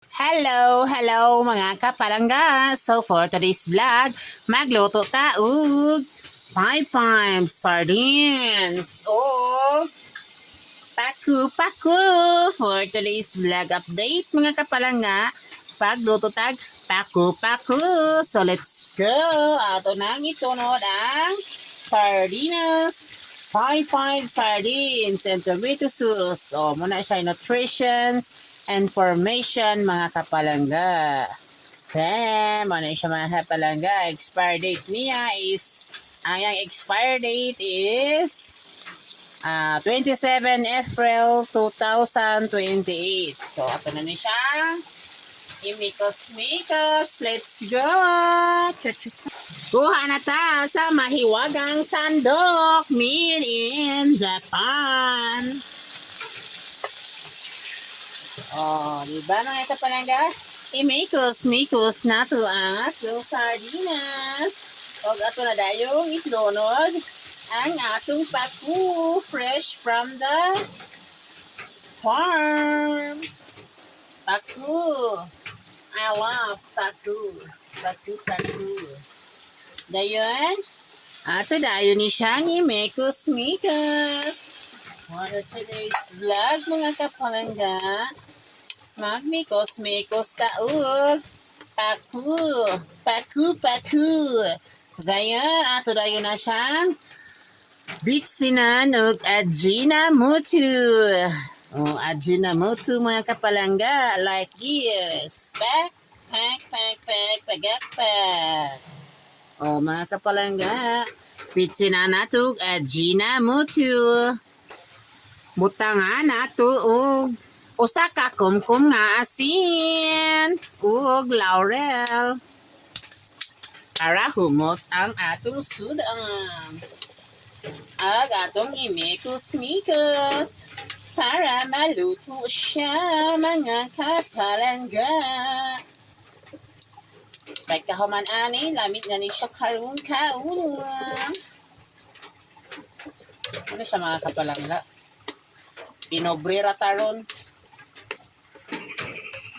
Hello mga kapalangga. So for today's vlog, magluto ta og five sardines o paku for today's vlog update mga kapalangga. Pagluto tag paku. So let's go. Ato nang itunod ang sardinas. Five sardines and tomato sauce. O muna siya nutritions and formation mga kapalangga. Then, ano siya mga kapalangga, expire date niya is, ang expire date is 27 April 2028. So, ato na niya siya. Imikos. Let's go! Kuha na ta sa mahiwagang sandok made in Japan. Oh, di ba mga kapalangga? Imikos na to ang atong sardinas. O ato na dayong itlonod ang atong paku fresh from the farm. Paku. I love paku. Paku. Dayon, ato dayon ni siyang imikos. For today's vlog mga kapalangga, magmikos taog paku. Dayon, ato dayon na siyang bitsinan og Ajinomoto. Oh, Ajinomoto mga kapalangga, like this. Pack. Oh, mga kapalangga, bitsinan nato og Ajinomoto. Butangan nato og usa ka kumkum nga asin ug laurel para humot ang atong sudang. Ag atong imikos para maluto siya mga kapalangga. Pagkahuman ani, lamig na ni siya karon. Ano siya mga kapalangga? Pinobrera taron.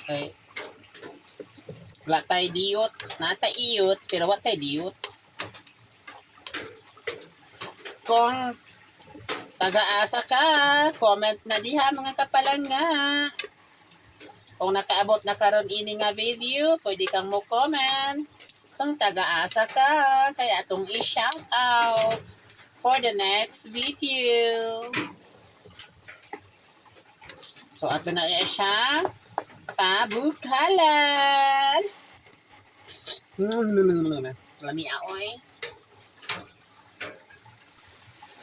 Okay. Wala tayo diyot. Nata iyot, pero wala tayo diyot. Kung taga-asa ka, comment na diha mga kapalangga. Kung nakaabot na karon ini nga video, pwede kang mo comment. Kung taga-asa ka, kaya atong i-shout out for the next video. So, ato na siya pabukalan. Lami aoy.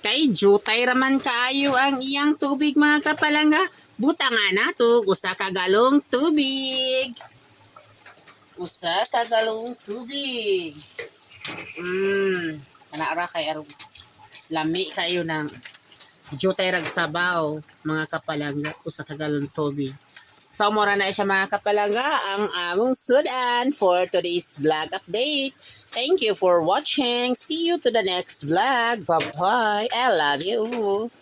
Kay jutay raman kaayo ang iyang tubig mga kapalangga. Butangan nato usa ka galong tubig. Kanara kay aron lami kayo ng jutay rag sabaw mga kapalangga usa ka galong tubig. So mura na siya mga kapalangga ang among sudan for today's vlog update. Thank you for watching. See you to the next vlog. Bye-bye. I love you.